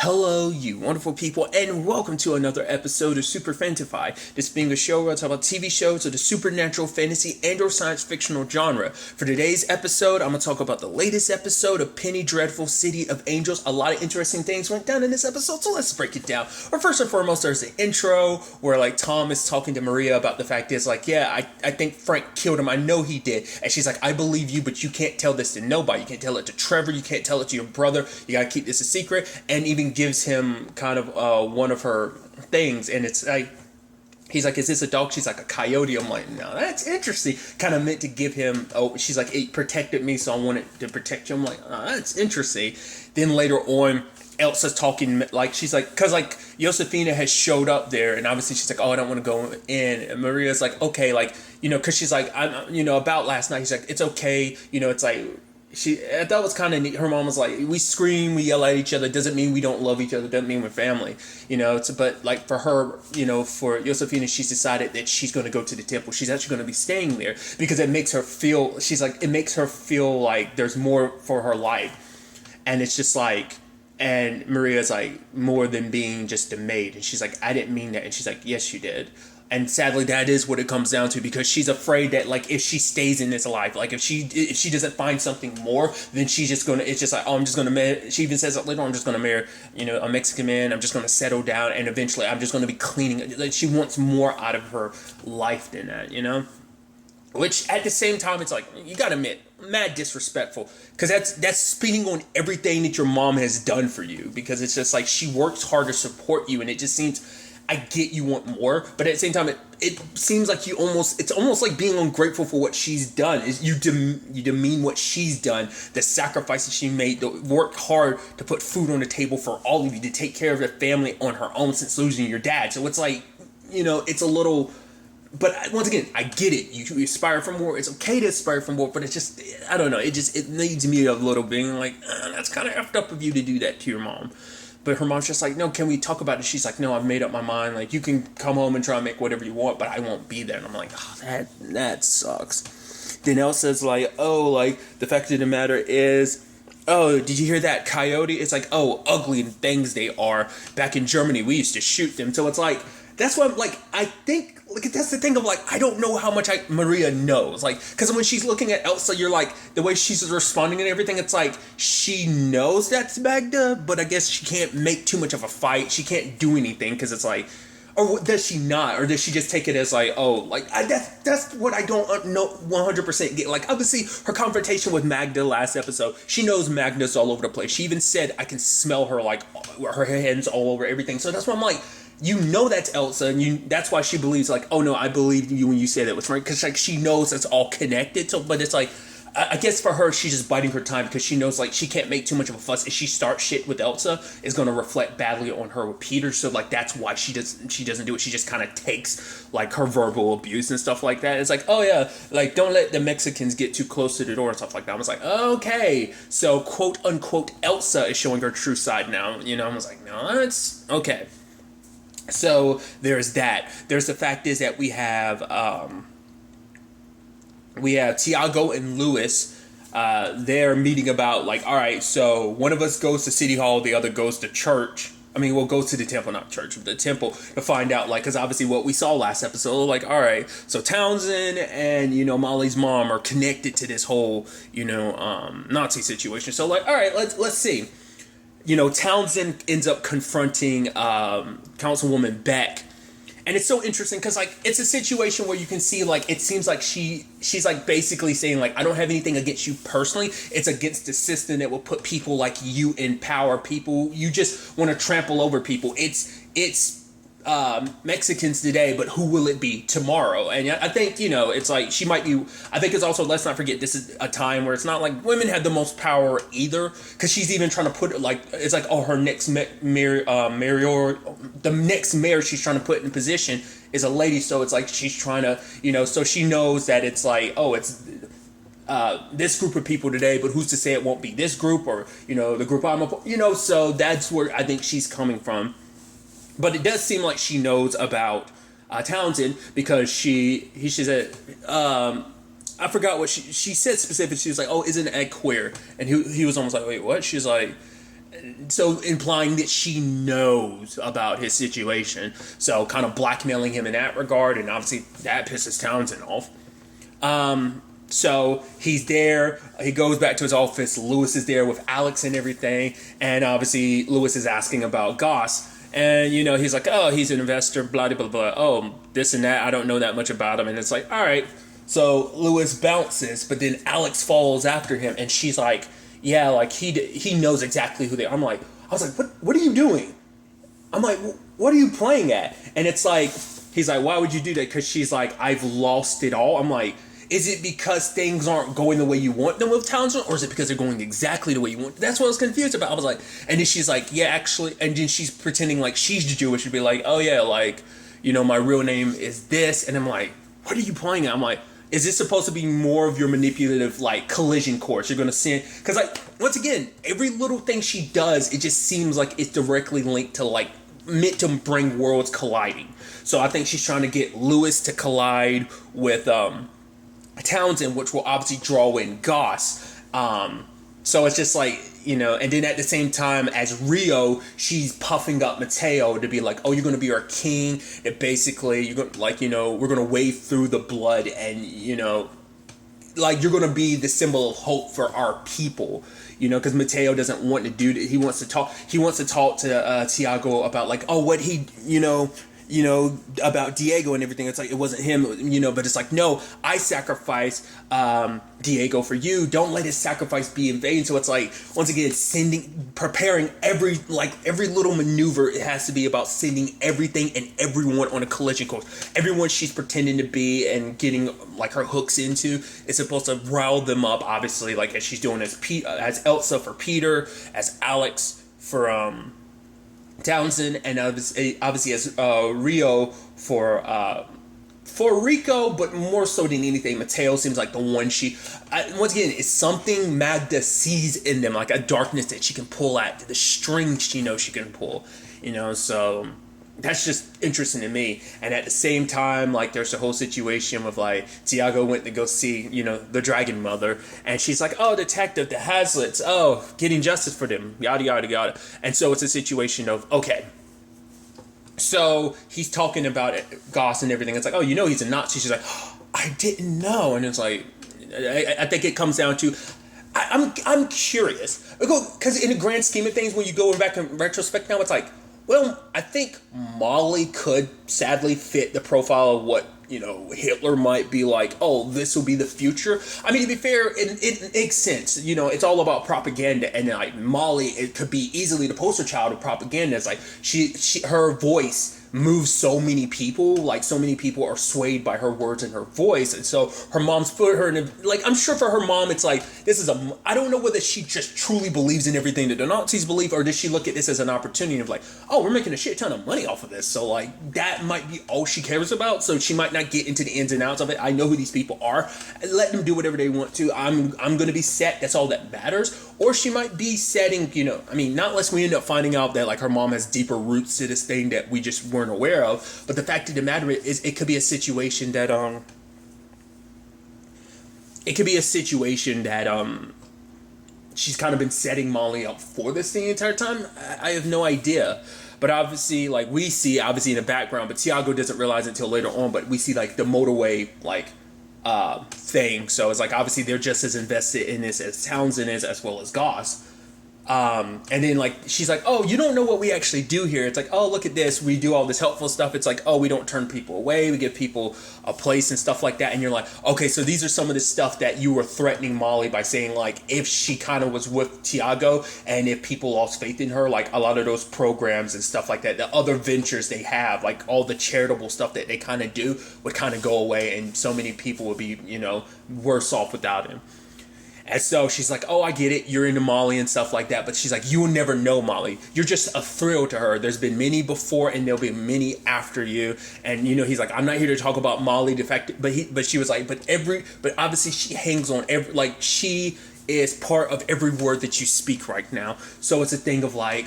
Hello, you wonderful people, and welcome to another episode of Super-Fanta-Fi. This being a show where I talk about TV shows of the supernatural, fantasy, and or science fictional genre. For today's episode, I'm going to talk about the latest episode of Penny Dreadful City of Angels. A lot of interesting things went down in this episode, so let's break it down. Or first and foremost, there's the intro where Tom is talking to Maria about the fact is I think Frank killed him. I know he did. And she's like, I believe you, but you can't tell this to nobody. You can't tell it to Trevor. You can't tell it to your brother. You got to keep this a secret. And even gives him kind of one of her things, and it's like he's like, is this a dog? She's like, a coyote. I'm like, no, that's interesting. Kind of meant to give him, she's like, it protected me, so I wanted to protect you. I'm like, oh, that's interesting. Then later on, Elsa's talking, she's like, because Josefina has showed up there, and obviously she's like, oh, I don't want to go in. And Maria's like, okay, because she's like, I'm, about last night. He's like, it's okay, it's like, I thought it was kind of neat. Her mom was like, we scream, we yell at each other. Doesn't mean we don't love each other. Doesn't mean we're family. But for her, for Josefina, she's decided that she's going to go to the temple. She's actually going to be staying there because it makes her feel, it makes her feel like there's more for her life. And it's just like, and Maria's like, more than being just a maid. And she's like, I didn't mean that. And she's like, yes, you did. And sadly, that is what it comes down to, because she's afraid that if she stays in this life, if she doesn't find something more, then she's just gonna. It's just like, oh, I'm just gonna marry. She even says it later on, I'm just gonna marry, a Mexican man. I'm just gonna settle down, and eventually, I'm just gonna be cleaning. She wants more out of her life than that, Which at the same time, it's like, you gotta admit, mad disrespectful, because that's speaking on everything that your mom has done for you. Because it's just like, she works hard to support you, and it just seems. I get you want more, but at the same time, it seems like it's almost like being ungrateful for what she's done. Is you demean what she's done, the sacrifices she made, worked hard to put food on the table for all of you, to take care of the family on her own since losing your dad. So it's like, it's a little. But once again, I get it. You aspire for more. It's okay to aspire for more, but it's just, I don't know. It needs me a little bit like, that's kind of effed up of you to do that to your mom. But her mom's just like, no, can we talk about it? She's like, no, I've made up my mind. You can come home and try and make whatever you want, but I won't be there. And I'm like, oh, that sucks. Then Elsa's like, the fact of the matter is, oh, did you hear that coyote? It's like, oh, ugly things they are. Back in Germany, we used to shoot them. So it's like, that's why I think, that's the thing of I don't know how much Maria knows. Because when she's looking at Elsa, you're like, the way she's responding and everything, it's like, she knows that's Magda, but I guess she can't make too much of a fight. She can't do anything, because it's like, or does she not? Or does she just take it as that's what I don't know 100% get. Obviously, her confrontation with Magda last episode, she knows Magda's all over the place. She even said, I can smell her, her hands all over everything. So that's why I'm like, that's Elsa, and that's why she believes, oh no, I believed you when you said that was right, because she knows it's all connected. So, but it's I guess for her, she's just biding her time, because she knows she can't make too much of a fuss. If she starts shit with Elsa, it's going to reflect badly on her with Peter. So that's why she doesn't do it. She just kind of takes her verbal abuse and stuff like that. It's like, oh yeah, don't let the Mexicans get too close to the door and stuff like that. I was like, okay, so quote unquote Elsa is showing her true side now. I was like, no, that's okay. So there's that. There's the fact is that we have Tiago and Luis. They're meeting about all right, so one of us goes to City Hall, the other goes to church. Goes to the temple, not church, but the temple, to find out, because obviously what we saw last episode, all right, so Townsend and, Molly's mom are connected to this whole, Nazi situation. So, all right, let's see. Townsend ends up confronting Councilwoman Beck. And it's so interesting because, it's a situation where you can see, it seems like she's, basically saying, I don't have anything against you personally. It's against the system that will put people like you in power. People, you just want to trample over people. It's Mexicans today, but who will it be tomorrow? And I think, it's she might be, I think it's also, let's not forget, this is a time where it's not women have the most power either, because she's even trying to put it it's her next mayor, the next mayor she's trying to put in position is a lady. So it's she's trying to, so she knows that it's it's this group of people today, but who's to say it won't be this group or, the group I'm so that's where I think she's coming from. But it does seem like she knows about Townsend, because she said, I forgot what she said specifically. She was like, oh, isn't Ed queer? And he was almost like, wait, what? She's like, so implying that she knows about his situation, so kind of blackmailing him in that regard, and obviously that pisses Townsend off. So he's there, he goes back to his office, Lewis is there with Alex and everything, and obviously Lewis is asking about Goss, and he's like, oh, he's an investor, blah blah blah, oh, this and that, I don't know that much about him, and it's like, all right. So Lewis bounces, but then Alex follows after him, and she's like, yeah, like he knows exactly who they are. I was like, what are you doing? I'm like, what are you playing at? And it's like, he's like, why would you do that? Because she's like, I've lost it all. I'm like, is it because things aren't going the way you want them with Townsend, or is it because they're going exactly the way you want? That's what I was confused about. I was like, and then she's like, yeah, actually, and then she's pretending like she's Jewish. She'd be like, oh yeah, like, my real name is this, and I'm like, what are you playing at? I'm like, is this supposed to be more of your manipulative, like, collision course? You're going to send... Because, like, once again, every little thing she does, it just seems like it's directly linked to, like, meant to bring worlds colliding. So I think she's trying to get Lewis to collide with Townsend, which will obviously draw in Goss. So it's just like, and then at the same time as Rio, she's puffing up Mateo to be like, oh, you're going to be our king. And basically, you're going to, like, we're going to wade through the blood and, like, you're going to be the symbol of hope for our people, because Mateo doesn't want to do that. He wants to talk to Tiago about, like, oh, what he, about Diego and everything. It's like, it wasn't him, but it's like, no, I sacrificed Diego for you. Don't let his sacrifice be in vain. So it's like, once again, preparing every little maneuver. It has to be about sending everything and everyone on a collision course. Everyone she's pretending to be and getting, like, her hooks into is supposed to rile them up, obviously, like, as she's doing as Elsa for Peter, as Alex for, Townsend, and obviously as Rio for Rico, but more so than anything, Mateo seems like the one once again, it's something Magda sees in them, like a darkness that she can pull at, the strings she knows she can pull, so that's just interesting to me. And at the same time, like, there's the whole situation with, like, Tiago went to go see, the Dragon Mother, and she's like, oh, detective, the Haslets, oh, getting justice for them, yada, yada, yada. And so it's a situation of, okay, so he's talking about Goss and everything. It's like, oh, he's a Nazi. She's like, oh, I didn't know. And it's like, I think it comes down to, I'm curious, because in the grand scheme of things, when you go back in retrospect now, it's like, well, I think Molly could sadly fit the profile of what, Hitler might be like, oh, this will be the future. I mean, to be fair, it makes sense. It's all about propaganda. And, like, Molly, it could be easily the poster child of propaganda. It's like, her voice moves so many people. Like, so many people are swayed by her words and her voice. And so her mom's put her in a, like, I'm sure for her mom, it's like, I don't know whether she just truly believes in everything that the Nazis believe, or does she look at this as an opportunity of, like, oh, we're making a shit ton of money off of this. So, like, that might be all she cares about. So she might not get into the ins and outs of it. I know who these people are. Let them do whatever they want to. I'm going to be set. That's all that matters. Or she might be setting, not unless we end up finding out that, like, her mom has deeper roots to this thing that we just weren't aware of. But the fact of the matter is, it could be a situation that she's kind of been setting Molly up for this the entire time. I have no idea. But obviously, like, we see, obviously, in the background, but Tiago doesn't realize it until later on, but we see, like, the motorway, like, thing. So it's like, obviously, they're just as invested in this as Townsend is, as well as Goss. And then, like, she's like, oh, you don't know what we actually do here. It's like, oh, look at this. We do all this helpful stuff. It's like, oh, we don't turn people away. We give people a place and stuff like that. And you're like, okay, so these are some of the stuff that you were threatening Molly by saying, like, if she kind of was with Tiago and if people lost faith in her, like, a lot of those programs and stuff like that, the other ventures they have, like, all the charitable stuff that they kind of do would kind of go away, and so many people would be, worse off without him. And so she's like, oh, I get it. You're into Molly and stuff like that. But she's like, you will never know Molly. You're just a thrill to her. There's been many before and there'll be many after you. And, he's like, I'm not here to talk about Molly. But she was like, but obviously she hangs on she is part of every word that you speak right now. So it's a thing of, like,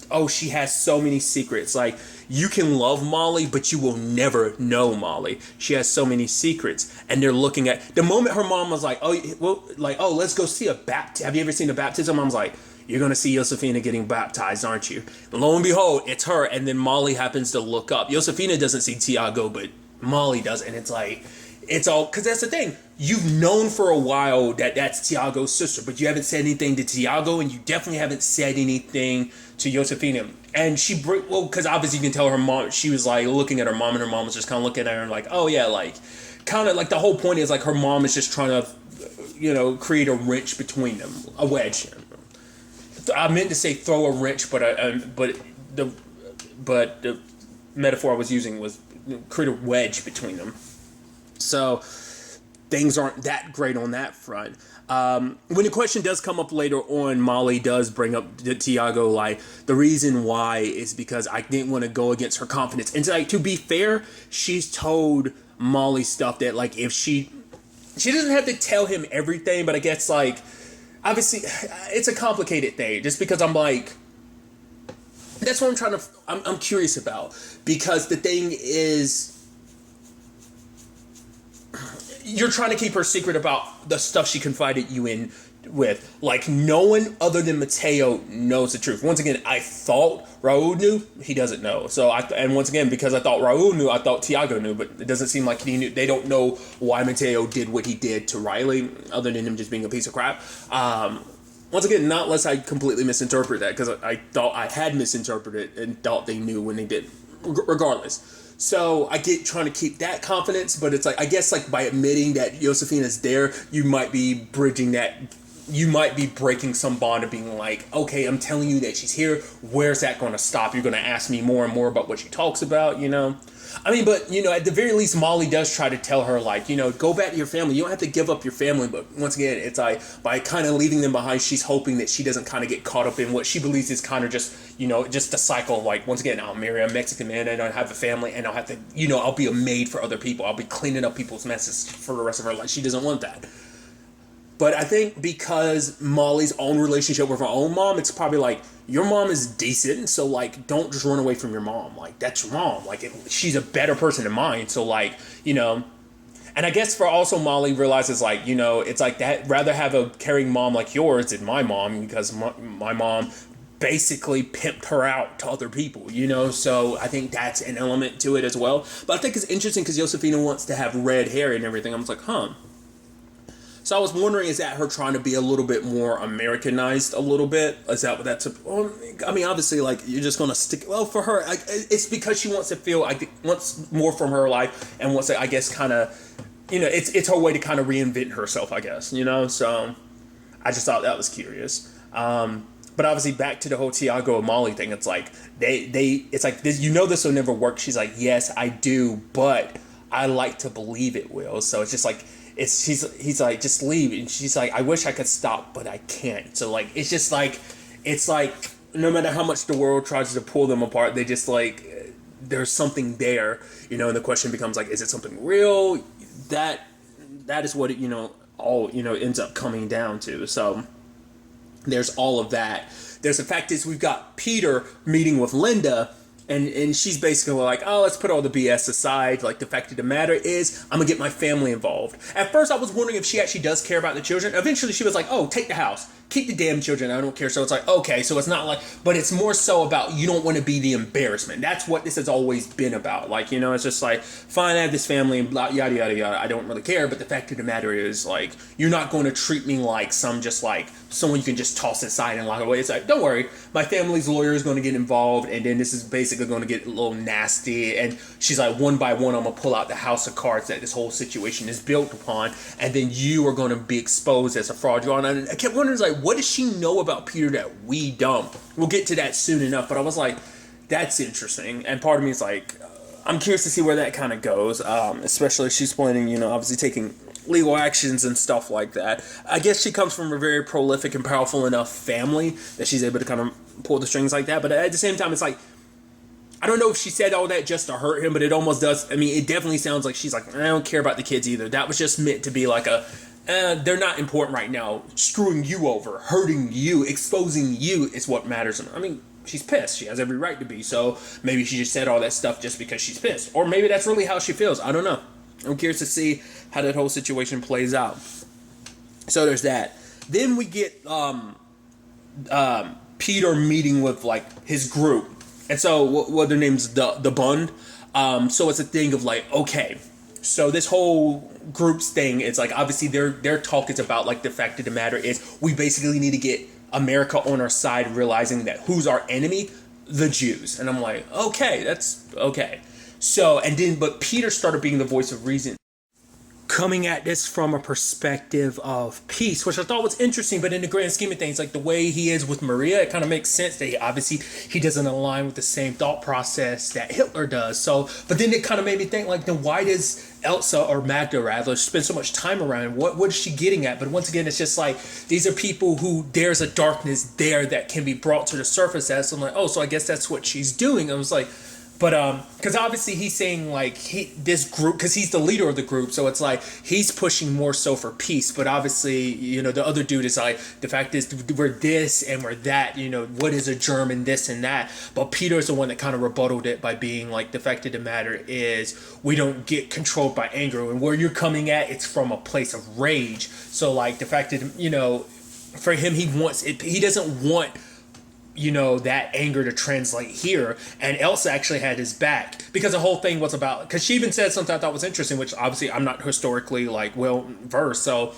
oh, she has so many secrets. Like, you can love Molly, but you will never know Molly. She has so many secrets. And they're looking at the moment her mom was like, oh, well, like, oh, let's go see a baptism. Have you ever seen a baptism? I was like, you're going to see Josefina getting baptized, aren't you? And lo and behold, it's her. And then Molly happens to look up. Josefina doesn't see Tiago, but Molly does. And it's like, it's all, because that's the thing. You've known for a while that that's Tiago's sister, but you haven't said anything to Tiago, and you definitely haven't said anything to Josefina. And because obviously you can tell her mom, she was like looking at her mom, and her mom was just kind of looking at her and like, oh yeah, like, kind of like the whole point is like her mom is just trying to, create a wrench between them, a wedge. I meant to say throw a wrench, but the metaphor I was using was create a wedge between them. So things aren't that great on that front. When the question does come up later on, Molly does bring up Tiago, like, the reason why is because I didn't want to go against her confidence. And to be fair, she's told Molly stuff that, like, if she doesn't have to tell him everything, but I guess, like, obviously, it's a complicated thing, just because I'm like, that's what I'm curious about, because the thing is, you're trying to keep her secret about the stuff she confided you in with. Like, no one other than Mateo knows the truth. Once again, I thought Raul knew. He doesn't know. And once again, because I thought Raul knew, I thought Tiago knew, but it doesn't seem like he knew. They don't know why Mateo did what he did to Riley, other than him just being a piece of crap. Once again, not unless I completely misinterpret that, because I thought I had misinterpreted and thought they knew when they did. Regardless. So I get trying to keep that confidence, but it's like, I guess, like, by admitting that Josefina's there, you might be bridging that. You might be breaking some bond of being like, okay, I'm telling you that she's here. Where's that going to stop? You're going to ask me more and more about what she talks about, I mean, but, at the very least, Molly does try to tell her, like, go back to your family. You don't have to give up your family. But once again, it's like, by kind of leaving them behind, she's hoping that she doesn't kind of get caught up in what she believes is kind of just, just the cycle of, like, once again, I'll marry a Mexican man and I'll have a family and I'll have to, I'll be a maid for other people. I'll be cleaning up people's messes for the rest of her life. She doesn't want that. But I think because Molly's own relationship with her own mom, it's probably like, your mom is decent, so, like, don't just run away from your mom. Like, that's your mom. Like, she's a better person than mine. So, like, And I guess for also Molly realizes, like, it's like that, rather have a caring mom like yours than my mom, because my mom basically pimped her out to other people, So I think that's an element to it as well. But I think it's interesting because Josefina wants to have red hair and everything. I was like, huh. So I was wondering, is that her trying to be a little bit more Americanized a little bit? Is that what that's... I mean, obviously, like, you're just going to stick... Well, for her, it's because she wants to feel... wants more from her life and wants to, I guess, kind of... it's her way to kind of reinvent herself, I guess, So I just thought that was curious. But obviously, back to the whole Tiago and Molly thing, it's like, it's like, this, this will never work. She's like, yes, I do, but I like to believe it will. So it's just like... he's like, just leave. And she's like, I wish I could stop, but I can't. So, like, it's just like, it's like, no matter how much the world tries to pull them apart, they just, like, there's something there, and the question becomes, like, is it something real? That is what it, all, ends up coming down to. So there's all of that. There's the fact is we've got Peter meeting with Linda, and she's basically like, oh, let's put all the BS aside. Like, the fact of the matter is, I'm going to get my family involved. At first, I was wondering if she actually does care about the children. Eventually, she was like, oh, take the house. Keep the damn children. I don't care. So it's like, okay, so it's not like, but it's more so about you don't want to be the embarrassment. That's what this has always been about. Like, it's just like, fine, I have this family and blah, yada, yada, yada. I don't really care. But the fact of the matter is, like, you're not going to treat me like someone you can just toss aside and lock away. It's like, don't worry. My family's lawyer is going to get involved. And then this is basically going to get a little nasty. And she's like, one by one, I'm going to pull out the house of cards that this whole situation is built upon. And then you are going to be exposed as a fraudulent. And I kept wondering, like, what does she know about Peter that we don't? We'll get to that soon enough, but I was like, that's interesting. And part of me is like, I'm curious to see where that kind of goes, especially if she's planning, obviously taking legal actions and stuff like that. I guess she comes from a very prolific and powerful enough family that she's able to kind of pull the strings like that, but at the same time, it's like, I don't know if she said all that just to hurt him, but it almost does. I mean, it definitely sounds like she's like, I don't care about the kids either. That was just meant to be like they're not important right now. Screwing you over, hurting you, exposing you is what matters. I mean, she's pissed. She has every right to be. So maybe she just said all that stuff just because she's pissed. Or maybe that's really how she feels. I don't know. I'm curious to see how that whole situation plays out. So there's that. Then we get Peter meeting with like his group, and so what their name's the Bund. So it's a thing of like, okay, so this whole groups thing, it's like obviously their talk is about like the fact of the matter is we basically need to get America on our side, realizing that who's our enemy, the Jews. And I'm like, okay, that's okay. So and then but Peter started being the voice of reason, coming at this from a perspective of peace, which I thought was interesting. But in the grand scheme of things, like the way he is with Maria, it kind of makes sense that he doesn't align with the same thought process that Hitler does. So, but then it kind of made me think, like, then why does Elsa, or Magda rather, spend so much time around? What is she getting at? But once again, it's just like these are people who there's a darkness there that can be brought to the surface. As I'm like, oh, so I guess that's what she's doing. I was like. But because obviously he's saying like this group, because he's the leader of the group, so it's like he's pushing more so for peace. But obviously, the other dude is like, the fact is we're this and we're that. What is a German, this and that. But Peter's the one that kind of rebutted it by being like, the fact of the matter is we don't get controlled by anger, and where you're coming at, it's from a place of rage. So like the fact that for him, he doesn't want that anger to translate here. And Elsa actually had his back, because the whole thing was about, because she even said something I thought was interesting, which obviously I'm not historically like well versed, so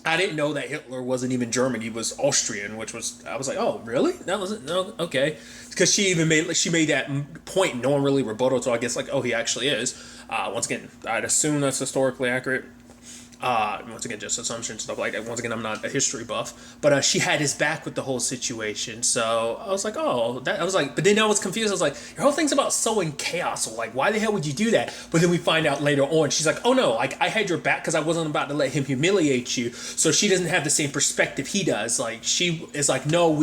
I didn't know that Hitler wasn't even German. He was Austrian, I was like, oh really, that wasn't, no, okay, because she made that point, no one really rebutted, so I guess like, oh, he actually is. Once again, I'd assume that's historically accurate. Once again, just assumptions, stuff like that. Once again, I'm not a history buff, but she had his back with the whole situation. So I was like, oh, but then I was confused. I was like, your whole thing's about sowing chaos. So like, why the hell would you do that? But then we find out later on, she's like, oh no, like I had your back because I wasn't about to let him humiliate you. So she doesn't have the same perspective he does. Like she is like, no,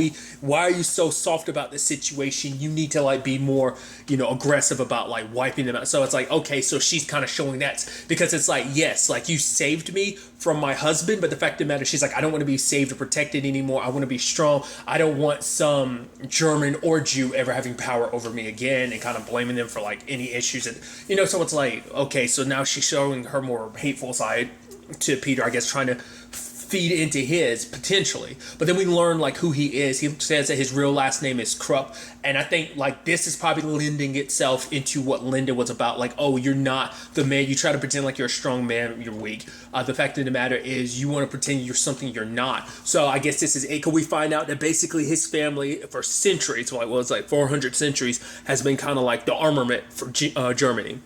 why are you so soft about this situation? You need to like be more, aggressive about like wiping them out. So it's like, okay, so she's kind of showing that, because it's like, yes, like you saved me from my husband, but the fact of the matter, she's like, I don't want to be saved or protected anymore. I want to be strong. I don't want some German or Jew ever having power over me again, and kind of blaming them for like any issues. And so it's like, okay, so now she's showing her more hateful side to Peter, I guess, trying to feed into his potentially. But then we learn like who he is. He says that his real last name is Krupp, and I think like this is probably lending itself into what Linda was about. Like, oh, you're not the man. You try to pretend like you're a strong man, you're weak. The fact of the matter is you want to pretend you're something you're not. So I guess this is it. Could we find out that basically his family for centuries, it's like 400 centuries, has been kind of like the armament for Germany.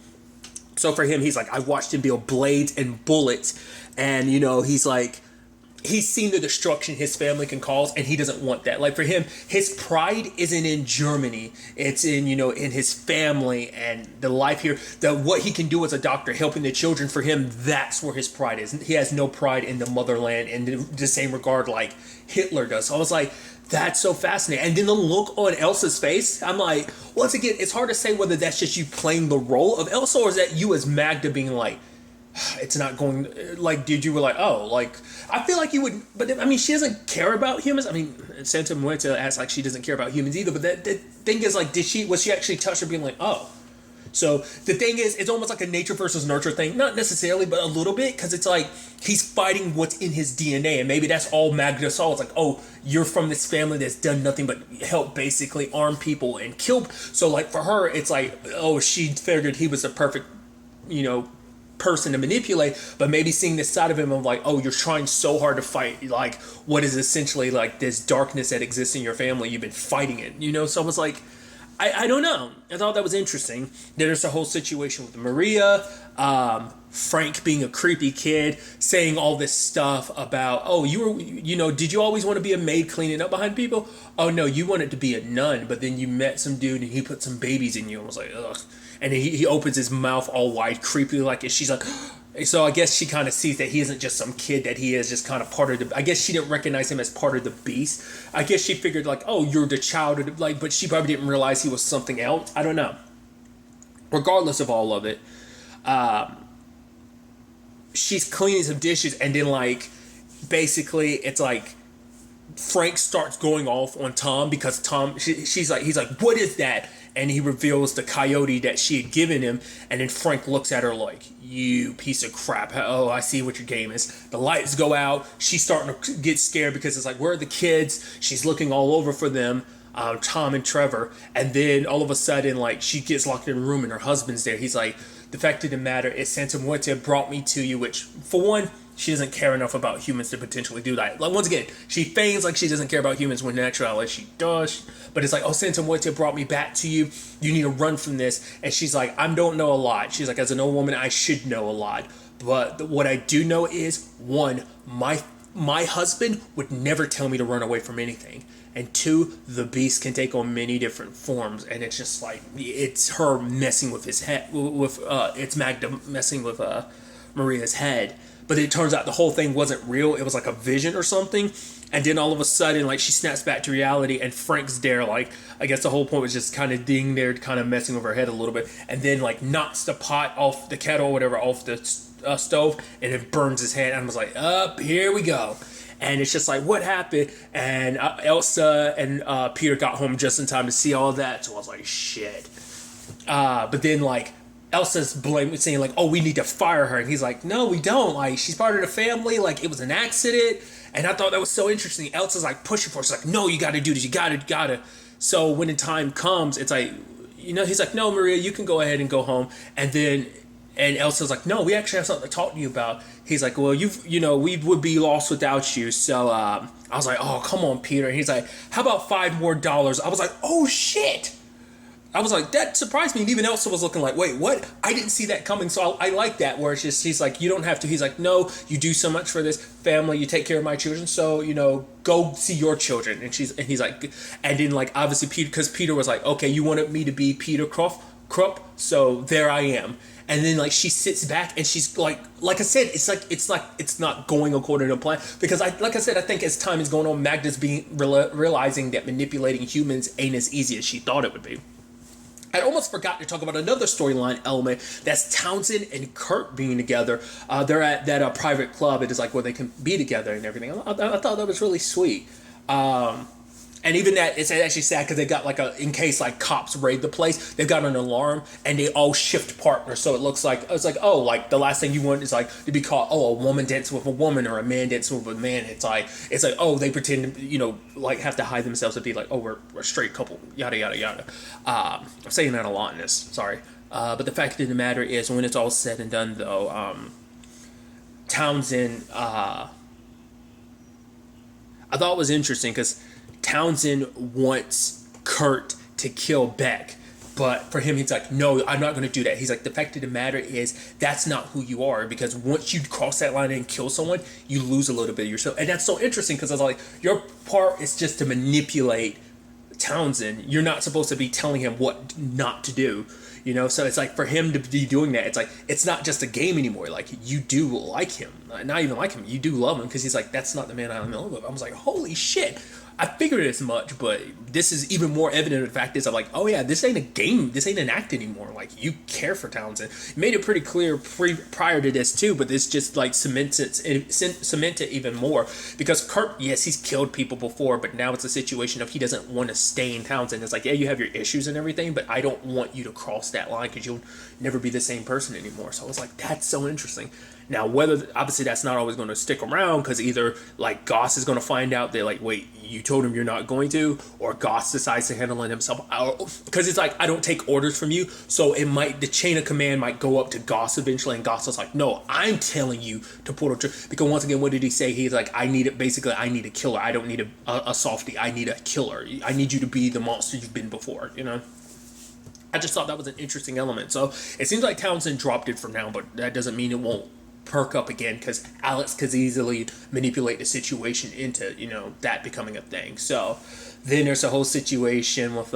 So for him, he's like, I watched him build blades and bullets, and he's like, he's seen the destruction his family can cause, and he doesn't want that. Like for him, his pride isn't in Germany. It's in, in his family and the life here, what he can do as a doctor, helping the children. For him, that's where his pride is. He has no pride in the motherland in the same regard like Hitler does. So I was like, that's so fascinating. And then the look on Elsa's face, I'm like, once again, it's hard to say whether that's just you playing the role of Elsa, or is that you as Magda being like, it's not going, like, dude, you were like, oh, like, I feel like you would, but I mean, she doesn't care about humans. I mean, Santa Muerta acts like she doesn't care about humans either, but the thing is, like, was she actually touched her being like, oh. So the thing is, it's almost like a nature versus nurture thing. Not necessarily, but a little bit, because it's like he's fighting what's in his DNA, and maybe that's all Magda saw. It's like, oh, you're from this family that's done nothing but help basically arm people and kill. So like for her, it's like, oh, she figured he was a perfect, person to manipulate, but maybe seeing this side of him of like, oh, you're trying so hard to fight like what is essentially like this darkness that exists in your family, you've been fighting it, so I was like, I don't know, I thought that was interesting. Then there's the whole situation with Maria, Frank being a creepy kid saying all this stuff about, oh, you were, did you always want to be a maid cleaning up behind people? Oh no, you wanted to be a nun, but then you met some dude and he put some babies in you. And I was like, ugh. And he opens his mouth all wide, creepy like, and she's like, so I guess she kind of sees that he isn't just some kid, that he is just kind of part of the, I guess she didn't recognize him as part of the beast. I guess she figured like, oh, you're the child of the, like, but she probably didn't realize he was something else. I don't know. Regardless of all of it, she's cleaning some dishes, and then like, basically it's like, Frank starts going off on Tom because he's like, what is that? And he reveals the coyote that she had given him, and then Frank looks at her like, you piece of crap. Oh, I see what your game is. The lights go out. She's starting to get scared because it's like, where are the kids? She's looking all over for them, Tom and Trevor. And then all of a sudden, like, she gets locked in a room and her husband's there. He's like, the fact of the matter is Santa Muerte brought me to you, which, for one, she doesn't care enough about humans to potentially do that. Like, once again, she feigns like she doesn't care about humans when in actuality she does. But it's like, oh, Santa Muerte brought me back to you. You need to run from this. And she's like, I don't know a lot. She's like, as an old woman, I should know a lot. But what I do know is, one, my husband would never tell me to run away from anything. And two, the beast can take on many different forms, and it's just like, it's her messing with his head, it's Magda messing with Maria's head. But it turns out the whole thing wasn't real. It was like a vision or something. And then all of a sudden, like, she snaps back to reality, and Frank's there. Like, I guess the whole point was just kind of being there, kind of messing with her head a little bit, and then like knocks the pot off the kettle or whatever off the stove, and it burns his hand. And I was like, up, here we go. And it's just like, what happened? And Elsa and Peter got home just in time to see all that. So I was like, shit. But then, like, Elsa's saying, like, oh, we need to fire her. And he's like, no, we don't. Like, she's part of the family. Like, it was an accident. And I thought that was so interesting. Elsa's, like, pushing for it. She's like, no, you got to do this. You got to. So when the time comes, it's like, he's like, no, Maria, you can go ahead and go home. And Elsa's like, no, we actually have something to talk to you about. He's like, well, we would be lost without you. So I was like, oh, come on, Peter. And he's like, how about $5 more? I was like, oh, shit. I was like, that surprised me. And even Elsa was looking like, wait, what? I didn't see that coming. So I like that, where it's just, he's like, you don't have to. He's like, no, you do so much for this family. You take care of my children. So, go see your children. And he's like, and then, like, obviously Peter, because Peter was like, okay, you wanted me to be Peter Krupp. So there I am. And then, like, she sits back and she's like I said, it's not going according to plan, because I think as time is going on, Magda's realizing that manipulating humans ain't as easy as she thought it would be. I almost forgot to talk about another storyline element. That's Townsend and Kurt being together. They're at that private club. It is like where they can be together and everything. I thought that was really sweet. And even that, it's actually sad because they got in case like cops raid the place, they've got an alarm and they all shift partners. So it's like, oh, like the last thing you want is like to be caught, oh, a woman dancing with a woman or a man dancing with a man. It's like, oh, they pretend to, like have to hide themselves to be like, oh, we're a straight couple, yada, yada, yada. I'm saying that a lot in this, sorry. But the fact of the matter is, when it's all said and done though, Townsend, I thought it was interesting because Townsend wants Kurt to kill Beck, but for him, he's like, no, I'm not going to do that. He's like, the fact of the matter is, that's not who you are, because once you cross that line and kill someone, you lose a little bit of yourself. And that's so interesting, because I was like, your part is just to manipulate Townsend. You're not supposed to be telling him what not to do. So it's like, for him to be doing that, it's like, it's not just a game anymore. Like, you do like him, not even like him, you do love him, because he's like, that's not the man I'm in love with. I was like, holy shit, I figured as much, but this is even more evident. The fact is, I'm like, oh yeah, this ain't a game, this ain't an act anymore. Like, you care for Townsend. You made it pretty clear prior to this too, but this just like cements it even more, because Kurt, yes, he's killed people before, but now it's a situation of he doesn't want to stay in Townsend. It's like, yeah, you have your issues and everything, but I don't want you to cross that line, because you'll never be the same person anymore. So I was like, that's so interesting. Now, whether, obviously that's not always going to stick around, because either like Goss is going to find out, they're like, wait, you told him you're not going to, or Goss decides to handle it himself, because it's like, I don't take orders from you, so the chain of command might go up to Goss eventually, and Goss is like, no, I'm telling you to pull the trigger, because once again, what did he say? He's like, I need a killer. I don't need a softie. I need a killer. I need you to be the monster you've been before, I just thought that was an interesting element. So it seems like Townsend dropped it for now, but that doesn't mean it won't perk up again, because Alex could easily manipulate the situation into, that becoming a thing. So then there's a whole situation with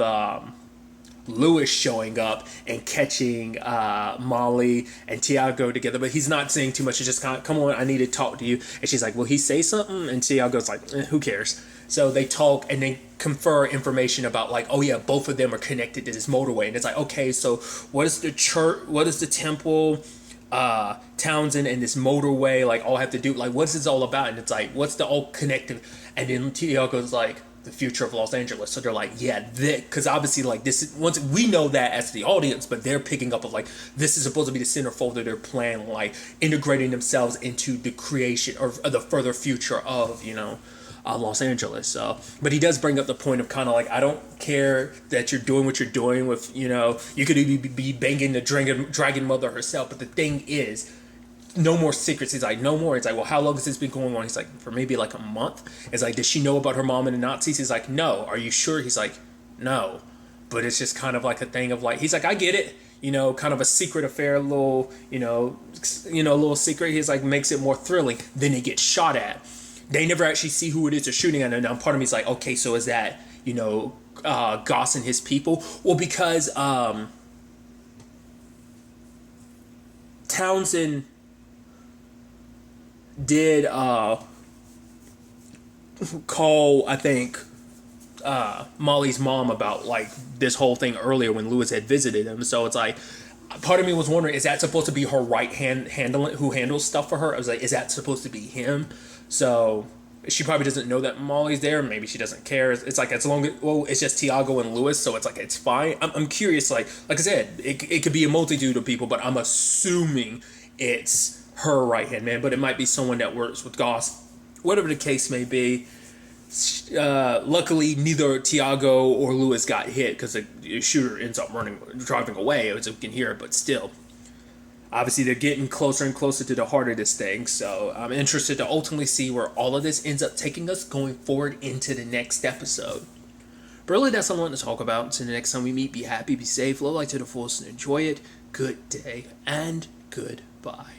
Lewis showing up and catching Molly and Tiago together, but he's not saying too much. It's just kind of, come on, I need to talk to you. And she's like, will he say something? And Tiago's like, who cares? So they talk and they confer information about like, oh yeah, both of them are connected to this motorway. And it's like, okay, so what is the church? What is the temple? Townsend and this motorway like all have to do, like what's this all about? And it's like, what's the all connective? And then Tiago's like, the future of Los Angeles. So they're like, yeah, because obviously like this is, once we know that as the audience, but they're picking up of like, this is supposed to be the centerfold of their plan, like integrating themselves into the creation or the further future of, Los Angeles. So, but he does bring up the point of kind of like, I don't care that you're doing what you're doing with, you could even be banging the dragon mother herself, but the thing is, no more secrets. He's like, no more. It's like, well, how long has this been going on? He's like, for maybe like a month. It's like, does she know about her mom and the Nazis? He's like, no. Are you sure? He's like, no. But it's just kind of like a thing of like, he's like, I get it. Kind of a secret affair, little, little secret. He's like, makes it more thrilling. Then he gets shot at. They never actually see who it is they're shooting at. And now part of me is like, okay, so is that, Goss and his people? Well, because Townsend did call, I think, Molly's mom about like this whole thing earlier when Lewis had visited him. So it's like, part of me was wondering, is that supposed to be her right hand who handles stuff for her? I was like, is that supposed to be him? So she probably doesn't know that Molly's there. Maybe she doesn't care. It's like, as long as, well, it's just Tiago and Lewis, so it's like, it's fine. I'm curious, like I said, it could be a multitude of people, but I'm assuming it's her right hand man, but it might be someone that works with Goss. Whatever the case may be, luckily neither Tiago or Lewis got hit because the shooter ends up driving away, as you can hear. But still, obviously they're getting closer and closer to the heart of this thing. So I'm interested to ultimately see where all of this ends up taking us going forward into the next episode. But really, that's all I want to talk about. Until the next time we meet, be happy, be safe, live life to the fullest, and enjoy it. Good day and goodbye.